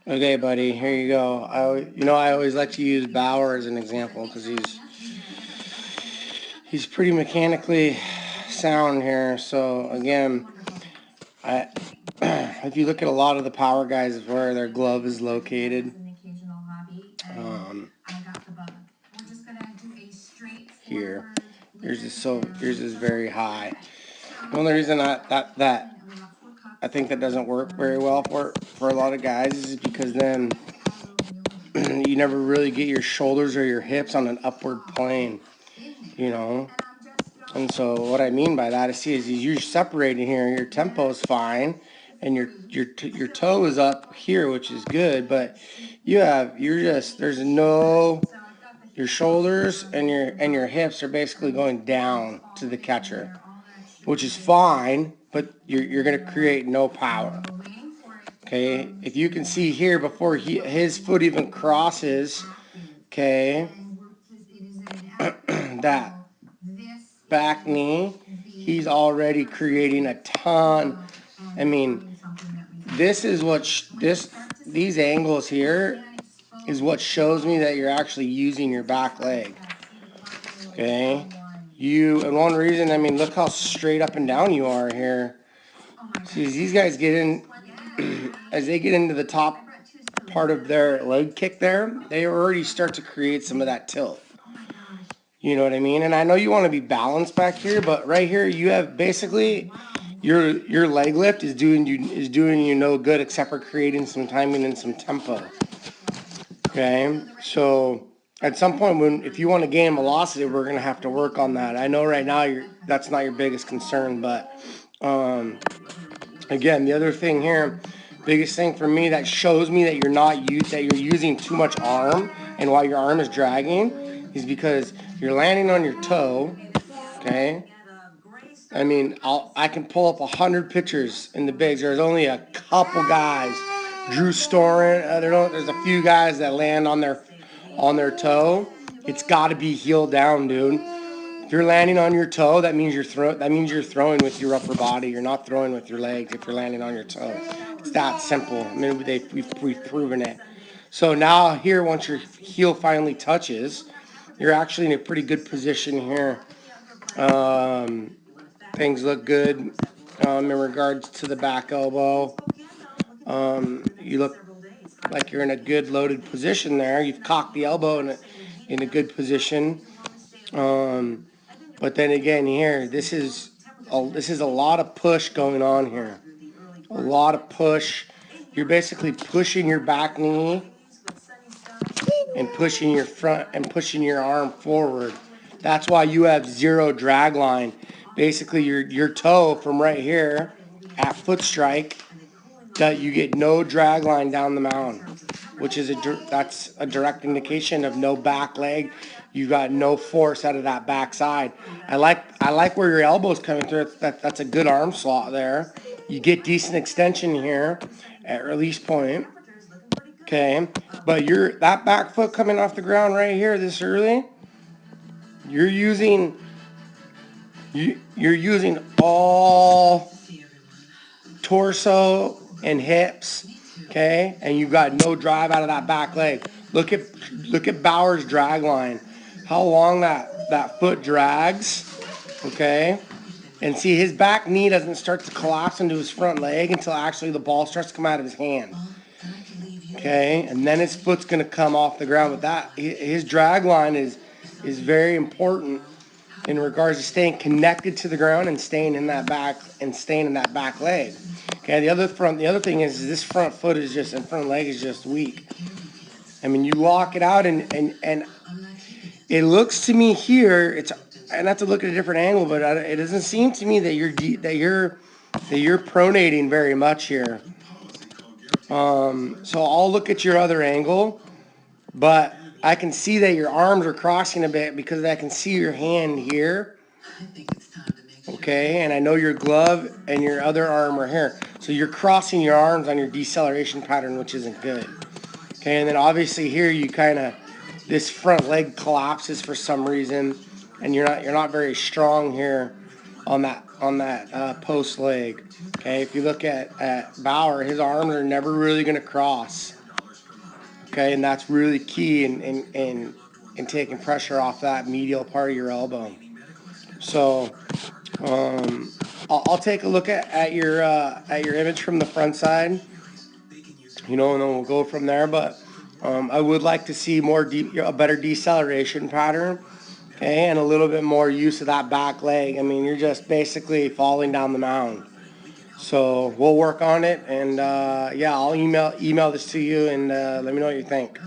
Okay, buddy, here you go. I always like to use Bauer as an example because he's pretty mechanically sound here. So again, I if you look at a lot of the power guys where their glove is located, um, here, yours is very high. The only reason that I think that doesn't work very well for a lot of guys is because then you never really get your shoulders or your hips on an upward plane, you know. And so what I mean by that is you're separating here. Your tempo is fine, and your toe is up here, which is good. But there's no your shoulders and your hips are basically going down to the catcher, which is fine. But you're gonna create no power. Okay, if you can see here before his foot even crosses, okay, that back knee, he's already creating a ton. I mean, this is what these angles here is what shows me that you're actually using your back leg. Okay, and one reason, I mean, look how straight up and down you are here. See, as these guys get in, as they get into the top part of their leg kick there, they already start to create some of that tilt. You know what I mean? And I know you want to be balanced back here, but right here you have basically your leg lift is doing you no good except for creating some timing and some tempo. Okay, so at some point if you want to gain velocity, we're gonna have to work on that. I know right now that's not your biggest concern, but again, the other thing here, biggest thing for me that shows me that you're using too much arm and why your arm is dragging is because you're landing on your toe. Okay, I mean I can pull up 100 pictures in the bigs. There's only a couple guys, Drew Storen. There's a few guys that land on their toe. It's got to be heel down, dude. If you're landing on your toe, that means you're throwing with your upper body. You're not throwing with your legs if you're landing on your toe. It's that simple. I mean, we've proven it. So now here, once your heel finally touches, you're actually in a pretty good position here. Things look good in regards to the back elbow. You look like you're in a good loaded position there. You've cocked the elbow in a good position. But then again, here this is a lot of push going on here. A lot of push. You're basically pushing your back knee and pushing your front and pushing your arm forward. That's why you have zero drag line. Basically, your toe from right here at foot strike, that you get no drag line down the mound, which is that's a direct indication of no back leg. You got no force out of that back side. I like where your elbow's coming through. That's a good arm slot there. You get decent extension here at release point. Okay, but that back foot coming off the ground right here this early, you're using you're using all torso and hips, okay, and you've got no drive out of that back leg. Look at Bauer's drag line, how long that foot drags, okay, and see his back knee doesn't start to collapse into his front leg until actually the ball starts to come out of his hand. Okay, and then his foot's going to come off the ground. But his drag line is very important in regards to staying connected to the ground and staying in that back leg. Okay, the other thing is this front leg is just weak. I mean, you lock it out and it looks to me here and I have to look at a different angle, but it doesn't seem to me that you're pronating very much here. So I'll look at your other angle, but I can see that your arms are crossing a bit because I can see your hand here. Okay, and I know your glove and your other arm are here. So you're crossing your arms on your deceleration pattern, which isn't good. Okay, and then obviously here this front leg collapses for some reason, and you're not very strong here on that post leg. Okay, if you look at Bauer, his arms are never really going to cross. Okay, and that's really key in taking pressure off that medial part of your elbow. So I'll take a look at your image from the front side, and then we'll go from there. But I would like to see a better deceleration pattern, okay, and a little bit more use of that back leg. I mean, you're just basically falling down the mound. So we'll work on it, and yeah, I'll email this to you, and let me know what you think.